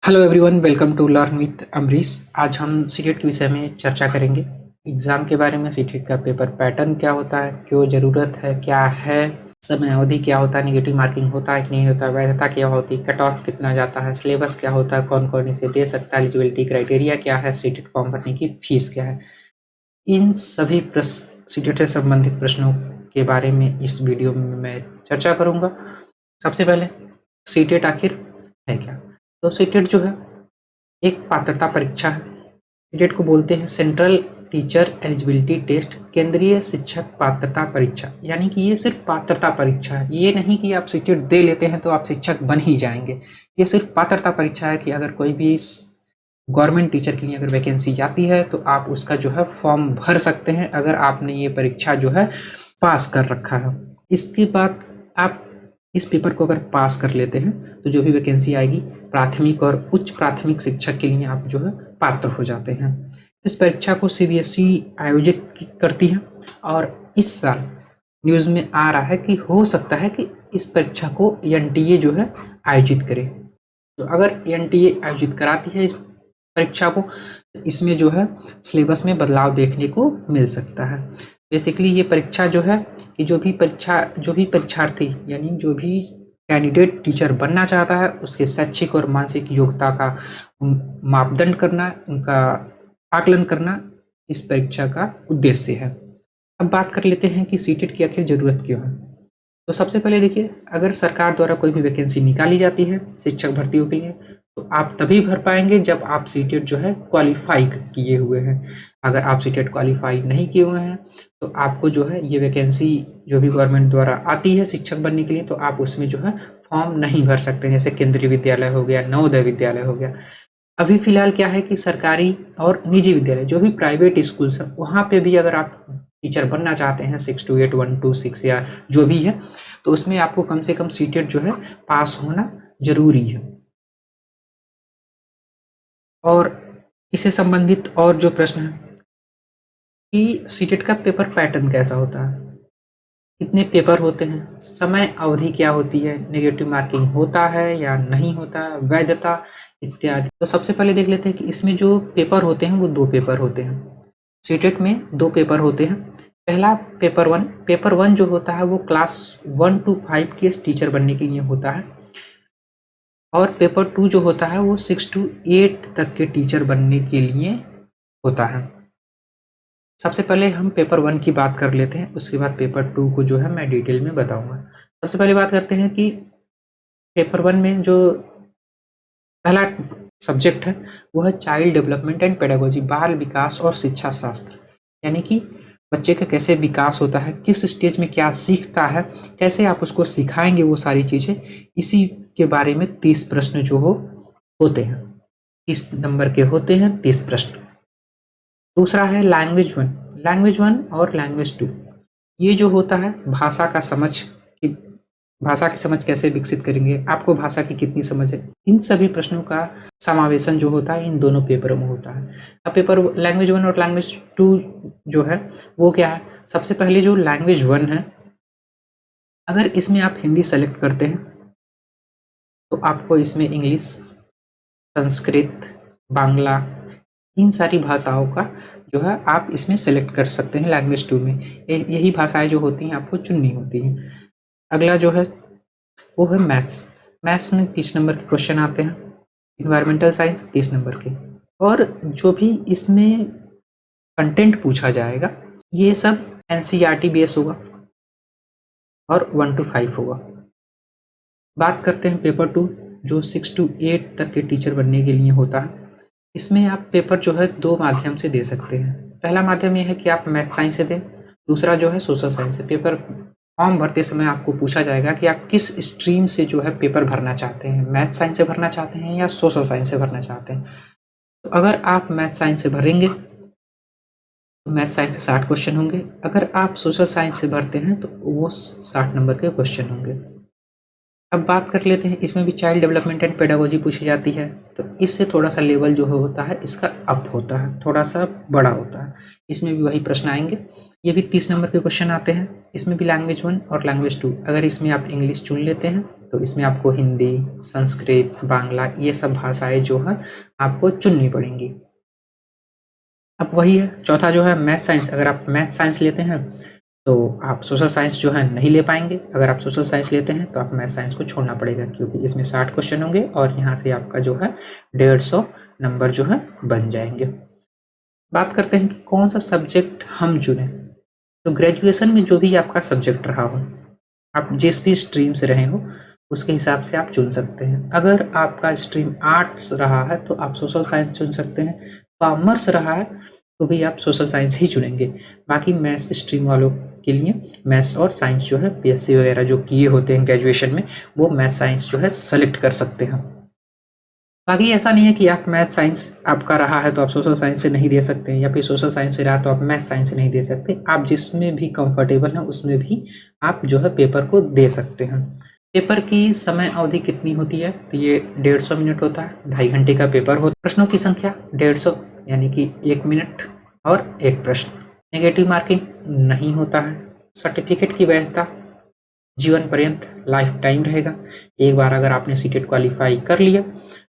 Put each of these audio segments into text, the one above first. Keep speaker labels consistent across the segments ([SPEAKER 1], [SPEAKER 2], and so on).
[SPEAKER 1] Hello everyone, welcome to learn with Amrish. आज हम CTET के विषय में चर्चा करेंगे। एग्जाम के बारे में, सीटेट का पेपर पैटर्न क्या होता है, क्यों ज़रूरत है, क्या है, समय अवधि क्या होता है, नेगेटिव मार्किंग होता है कि नहीं होता, वैधता क्या होती है, कट ऑफ कितना जाता है, सिलेबस क्या होता है, कौन कौन इसे दे सकता है, एलिजिबिलिटी क्राइटेरिया क्या है, सीटेट फॉर्म भरने की फीस क्या है। इन सभी प्रश्न सीटेट से संबंधित प्रश्नों के बारे में इस वीडियो में मैं चर्चा करूँगा। सबसे पहले सीटेट आखिर है क्या? तो सीटेट जो है एक पात्रता परीक्षा है। सीटेट को बोलते हैं सेंट्रल टीचर एलिजिबिलिटी टेस्ट, केंद्रीय शिक्षक पात्रता परीक्षा। यानी कि ये सिर्फ पात्रता परीक्षा है, ये नहीं कि आप सीटेट दे लेते हैं तो आप शिक्षक बन ही जाएंगे। ये सिर्फ पात्रता परीक्षा है कि अगर कोई भी गवर्नमेंट टीचर के लिए अगर वैकेंसी आती है तो आप उसका जो है फॉर्म भर सकते हैं, अगर आपने ये परीक्षा जो है पास कर रखा है। इसके बाद आप इस पेपर को अगर पास कर लेते हैं तो जो भी वैकेंसी आएगी प्राथमिक और उच्च प्राथमिक शिक्षक के लिए आप जो है पात्र हो जाते हैं। इस परीक्षा को सीबीएसई आयोजित करती है और इस साल न्यूज़ में आ रहा है कि हो सकता है कि इस परीक्षा को एनटीए जो है आयोजित करे। तो अगर एनटीए आयोजित कराती है इस परीक्षा को, इसमें जो है सिलेबस में बदलाव देखने को मिल सकता है। बेसिकली ये परीक्षा जो है कि जो भी परीक्षार्थी यानी जो भी कैंडिडेट टीचर बनना चाहता है उसके शैक्षिक और मानसिक योग्यता का मापदंड करना, उनका आकलन करना इस परीक्षा का उद्देश्य है। अब बात कर लेते हैं कि सीटेट की आखिर ज़रूरत क्यों है। तो सबसे पहले देखिए, अगर सरकार द्वारा कोई भी वैकेंसी निकाली जाती है शिक्षक भर्तियों के लिए तो आप तभी भर पाएंगे जब आप सीटेट जो है क्वालिफाई किए हुए हैं। अगर आप सीटेट क्वालिफाई नहीं किए हुए हैं तो आपको जो है ये वैकेंसी जो भी गवर्नमेंट द्वारा आती है शिक्षक बनने के लिए तो आप उसमें जो है फॉर्म नहीं भर सकते। जैसे केंद्रीय विद्यालय हो गया, नवोदय विद्यालय हो गया। अभी फिलहाल क्या है कि सरकारी और निजी विद्यालय जो भी प्राइवेट स्कूल्स हैं वहाँ पे भी अगर आप टीचर बनना चाहते हैं 6 to 8, 1 to 6 या जो भी है, तो उसमें आपको कम से कम सीटेट जो है पास होना जरूरी है। और इससे संबंधित और जो प्रश्न है कि सीटेट का पेपर पैटर्न कैसा होता है, कितने पेपर होते हैं, समय अवधि क्या होती है, नेगेटिव मार्किंग होता है या नहीं होता, वैधता इत्यादि। तो सबसे पहले देख लेते हैं कि इसमें जो पेपर होते हैं वो 2 पेपर होते हैं। सीटेट में 2 पेपर होते हैं। पहला पेपर वन जो होता है वो क्लास 1 to 5 के टीचर बनने के लिए होता है और पेपर 2 जो होता है वो 6 to 8 तक के टीचर बनने के लिए होता है। सबसे पहले हम पेपर 1 की बात कर लेते हैं, उसके बाद पेपर 2 को जो है मैं डिटेल में बताऊंगा। सबसे पहले बात करते हैं कि पेपर 1 में जो पहला सब्जेक्ट है वो है चाइल्ड डेवलपमेंट एंड पेडागोजी, बाल विकास और शिक्षा शास्त्र। यानी कि बच्चे का कैसे विकास होता है, किस स्टेज में क्या सीखता है, कैसे आप उसको सिखाएंगे वो सारी चीज़ें, इसी के बारे में 30 प्रश्न जो होते हैं। 30 नंबर के होते हैं 30 प्रश्न। दूसरा है लैंग्वेज वन और लैंग्वेज 2। ये जो होता है भाषा का समझ, कि भाषा की समझ कैसे विकसित करेंगे, आपको भाषा की कितनी समझ है, इन सभी प्रश्नों का समावेशन जो होता है इन दोनों पेपरों में होता है। अब पेपर लैंग्वेज 1 और लैंग्वेज 2 जो है वो क्या है, सबसे पहले जो लैंग्वेज 1 है, अगर इसमें आप हिंदी सेलेक्ट करते हैं तो आपको इसमें इंग्लिश, संस्कृत, बांग्ला, इन सारी भाषाओं का जो है आप इसमें सेलेक्ट कर सकते हैं। लैंग्वेज 2 में यही भाषाएं जो होती हैं आपको चुननी होती हैं। अगला जो है वो है मैथ्स में 30 नंबर के क्वेश्चन आते हैं। इन्वायरमेंटल साइंस 30 नंबर के, और जो भी इसमें कंटेंट पूछा जाएगा ये सब एनसीईआरटी बेस होगा और 1 to 5 होगा। बात करते हैं पेपर 2 जो 6 to 8 तक के टीचर बनने के लिए होता है। इसमें आप पेपर जो है 2 माध्यम से दे सकते हैं। पहला माध्यम यह है कि आप मैथ साइंस से दें, दूसरा जो है सोशल साइंस से। पेपर फॉर्म भरते समय आपको पूछा जाएगा कि आप किस स्ट्रीम से जो है पेपर भरना चाहते हैं, मैथ साइंस से भरना चाहते हैं या सोशल साइंस से भरना चाहते हैं। तो अगर आप मैथ साइंस से भरेंगे तो मैथ साइंस से 60 क्वेश्चन होंगे, अगर आप सोशल साइंस से भरते हैं तो वो 60 नंबर के क्वेश्चन होंगे। अब बात कर लेते हैं, इसमें भी चाइल्ड डेवलपमेंट एंड पेडागोजी पूछी जाती है, तो इससे थोड़ा सा लेवल जो होता है इसका अप होता है, थोड़ा सा बड़ा होता है। इसमें भी वही प्रश्न आएंगे, ये भी 30 नंबर के क्वेश्चन आते हैं। इसमें भी लैंग्वेज 1 और लैंग्वेज 2, अगर इसमें आप इंग्लिश चुन लेते हैं तो इसमें आपको हिंदी, संस्कृत, बांग्ला ये सब भाषाएं जो है आपको चुननी पड़ेंगी। अब वही है चौथा जो है मैथ साइंस। अगर आप मैथ साइंस लेते हैं तो आप सोशल साइंस जो है नहीं ले पाएंगे। अगर आप सोशल साइंस लेते हैं तो आप मैथ साइंस को छोड़ना पड़ेगा, क्योंकि इसमें 60 क्वेश्चन होंगे और यहाँ से आपका जो है 150 नंबर जो है बन जाएंगे। बात करते हैं कि कौन सा सब्जेक्ट हम चुने। तो ग्रेजुएशन में जो भी आपका सब्जेक्ट रहा हो, आप जिस भी स्ट्रीम से रहे हो उसके हिसाब से आप चुन सकते हैं। अगर आपका स्ट्रीम आर्ट्स रहा है तो आप सोशल साइंस चुन सकते हैं, कॉमर्स रहा है तो भी आप सोशल साइंस ही चुनेंगे। बाकी मैथ्स स्ट्रीम वालों के लिए मैथ्स और साइंस जो है बीएससी वगैरह जो किए होते हैं ग्रेजुएशन में, वो मैथ साइंस जो है सेलेक्ट कर सकते हैं। बाकी ऐसा नहीं है कि आप मैथ साइंस आपका रहा है तो आप सोशल साइंस से नहीं दे सकते हैं, या फिर सोशल साइंस से रहा तो आप मैथ साइंस से नहीं दे सकते। आप जिसमें भी कंफर्टेबल हैं उसमें भी आप जो है पेपर को दे सकते हैं। पेपर की समय अवधि कितनी होती है? तो ये 150 मिनट होता है, 2.5 घंटे का पेपर होता है। प्रश्नों की संख्या 150, यानी कि 1 मिनट और 1 प्रश्न। नेगेटिव मार्किंग नहीं होता है। सर्टिफिकेट की वैधता जीवन पर्यंत लाइफ टाइम रहेगा। एक बार अगर आपने सीटेट क्वालिफाई कर लिया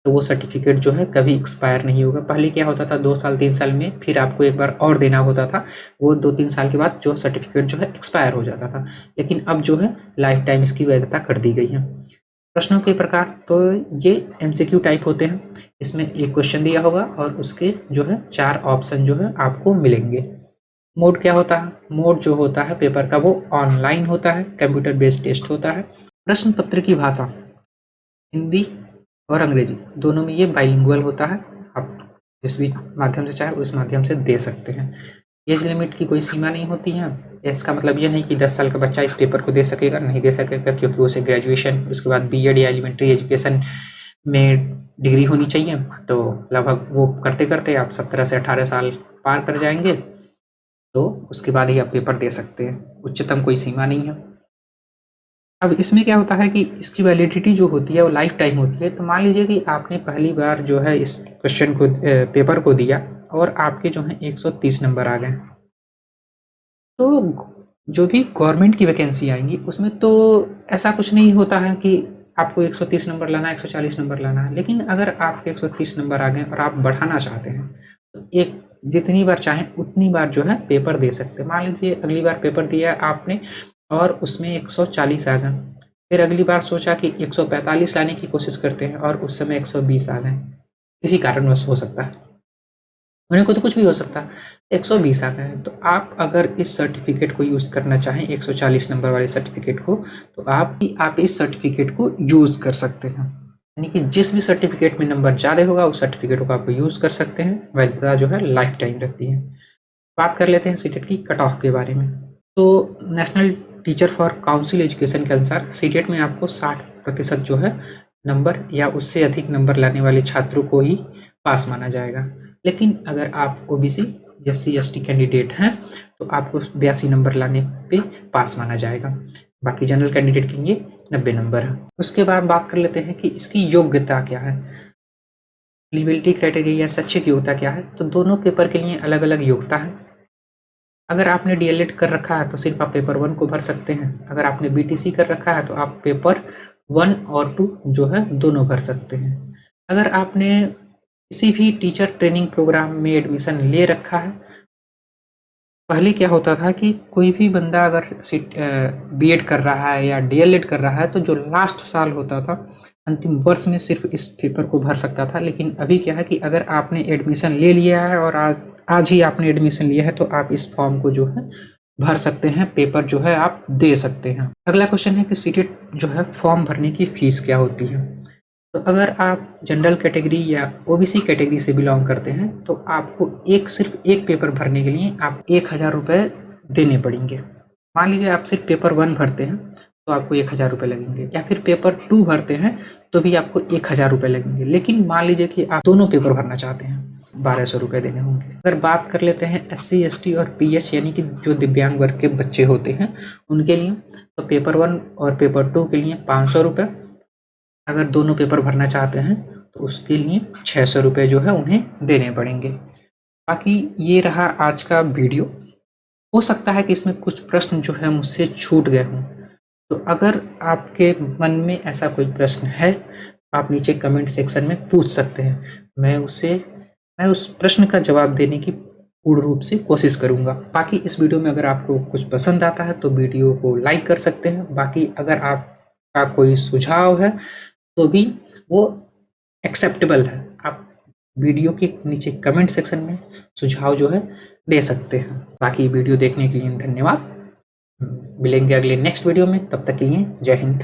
[SPEAKER 1] तो वो सर्टिफिकेट जो है कभी एक्सपायर नहीं होगा। पहले क्या होता था 2 साल 3 साल में फिर आपको एक बार और देना होता था, वो 2-3 साल के बाद जो सर्टिफिकेट जो है एक्सपायर हो जाता था, लेकिन अब जो है लाइफ टाइम इसकी वैधता कर दी गई है। प्रश्नों के प्रकार तो ये एमसीक्यू टाइप होते हैं। इसमें एक क्वेश्चन दिया होगा और उसके जो है 4 ऑप्शन जो है आपको मिलेंगे। मोड क्या होता है? मोड जो होता है पेपर का वो ऑनलाइन होता है, कंप्यूटर बेस्ड टेस्ट होता है। प्रश्न पत्र की भाषा हिंदी और अंग्रेजी दोनों में ये बाइलिंगुअल होता है। आप जिस भी माध्यम से चाहे उस माध्यम से दे सकते हैं। एज लिमिट की कोई सीमा नहीं होती है। इसका मतलब ये नहीं कि 10 साल का बच्चा इस पेपर को दे सकेगा, नहीं दे सकेगा, क्योंकि उसे ग्रेजुएशन उसके बाद बीएड या एलिमेंट्री एजुकेशन में डिग्री होनी चाहिए। तो लगभग वो करते करते आप 17 से 18 साल पार कर जाएंगे, तो उसके बाद ही आप पेपर दे सकते हैं। उच्चतम कोई सीमा नहीं है। अब इसमें क्या होता है कि इसकी वैलिडिटी जो होती है वो लाइफ टाइम होती है। तो मान लीजिए कि आपने पहली बार जो है इस क्वेश्चन को पेपर को दिया और आपके जो है 130 नंबर आ गए, तो जो भी गवर्नमेंट की वैकेंसी आएंगी उसमें तो ऐसा कुछ नहीं होता है कि आपको 130 नंबर लाना है, 140 नंबर लाना है। लेकिन अगर आपके 130 नंबर आ गए और आप बढ़ाना चाहते हैं तो एक जितनी बार चाहें उतनी बार जो है पेपर दे सकते हैं। मान लीजिए अगली बार पेपर दिया आपने और उसमें 140 आ गए, फिर अगली बार सोचा कि 145 लाने की कोशिश करते हैं और उस समय 120 आ गए, किसी कारणवश हो सकता है, होने को तो कुछ भी हो सकता है, 120 आ गए हैं। तो आप अगर इस सर्टिफिकेट को यूज़ करना चाहें 140 नंबर वाले सर्टिफिकेट को, तो आप इस सर्टिफिकेट को यूज़ कर सकते हैं। यानी कि जिस भी सर्टिफिकेट में नंबर ज़्यादा होगा उस सर्टिफिकेट को आप यूज़ कर सकते हैं। वैधता जो है लाइफ टाइम रहती है। बात कर लेते हैं सीटेट की कट ऑफ के बारे में। तो national teacher for council education के अनुसार सीटेट में आपको 60% जो है नंबर या उससे अधिक नंबर लाने वाले छात्रों को ही पास माना जाएगा। लेकिन अगर आप ओबीसी एससी एसटी कैंडिडेट हैं तो आपको 82 नंबर लाने पे पास माना जाएगा। बाकी जनरल कैंडिडेट के लिए 90 नंबर है। उसके बाद बात कर लेते हैं कि इसकी योग्यता क्या है, एलिजिबिलिटी क्राइटेरिया या शैक्षिक योग्यता क्या है। तो दोनों पेपर के लिए अलग अलग योग्यता है। अगर आपने डीएलएड कर रखा है तो सिर्फ आप पेपर 1 को भर सकते हैं। अगर आपने बीटीसी कर रखा है तो आप पेपर 1 और 2 जो है दोनों भर सकते हैं। अगर आपने किसी भी टीचर ट्रेनिंग प्रोग्राम में एडमिशन ले रखा है, पहले क्या होता था कि कोई भी बंदा अगर बीएड कर रहा है या डीएलएड कर रहा है तो जो लास्ट साल होता था अंतिम वर्ष में सिर्फ इस पेपर को भर सकता था। लेकिन अभी क्या है कि अगर आपने एडमिशन ले लिया है और आज ही आपने एडमिशन लिया है तो आप इस फॉर्म को जो है भर सकते हैं, पेपर जो है आप दे सकते हैं। अगला क्वेश्चन है कि सीटेट जो है फॉर्म भरने की फीस क्या होती है। तो अगर आप जनरल कैटेगरी या ओबीसी कैटेगरी से बिलोंग करते हैं तो आपको सिर्फ एक पेपर भरने के लिए आप 1000 रुपये देने पड़ेंगे। मान लीजिए आप सिर्फ पेपर 1 भरते हैं तो आपको 1000 रुपये लगेंगे, या फिर पेपर 2 भरते हैं तो भी आपको 1000 रुपये लगेंगे। लेकिन मान लीजिए कि आप दोनों पेपर भरना चाहते हैं, 1200 रुपये देने होंगे। अगर बात कर लेते हैं SC ST और PH यानी कि जो दिव्यांग वर्ग के बच्चे होते हैं उनके लिए, तो पेपर 1 और पेपर 2 के लिए 500 रुपये। अगर दोनों पेपर भरना चाहते हैं तो उसके लिए 600 रुपये जो है उन्हें देने पड़ेंगे। बाकी ये रहा आज का वीडियो। हो सकता है कि इसमें कुछ प्रश्न जो है मुझसे छूट गए हों, तो अगर आपके मन में ऐसा कोई प्रश्न है, आप नीचे कमेंट सेक्शन में पूछ सकते हैं। मैं उस प्रश्न का जवाब देने की पूर्ण रूप से कोशिश करूँगा। बाकी इस वीडियो में अगर आपको कुछ पसंद आता है तो वीडियो को लाइक कर सकते हैं। बाकी अगर आपका कोई सुझाव है तो भी वो एक्सेप्टेबल है। आप वीडियो के नीचे कमेंट सेक्शन में सुझाव जो है दे सकते हैं। बाकी वीडियो देखने के लिए धन्यवाद। मिलेंगे अगले नेक्स्ट वीडियो में, तब तक के लिए जय हिंद।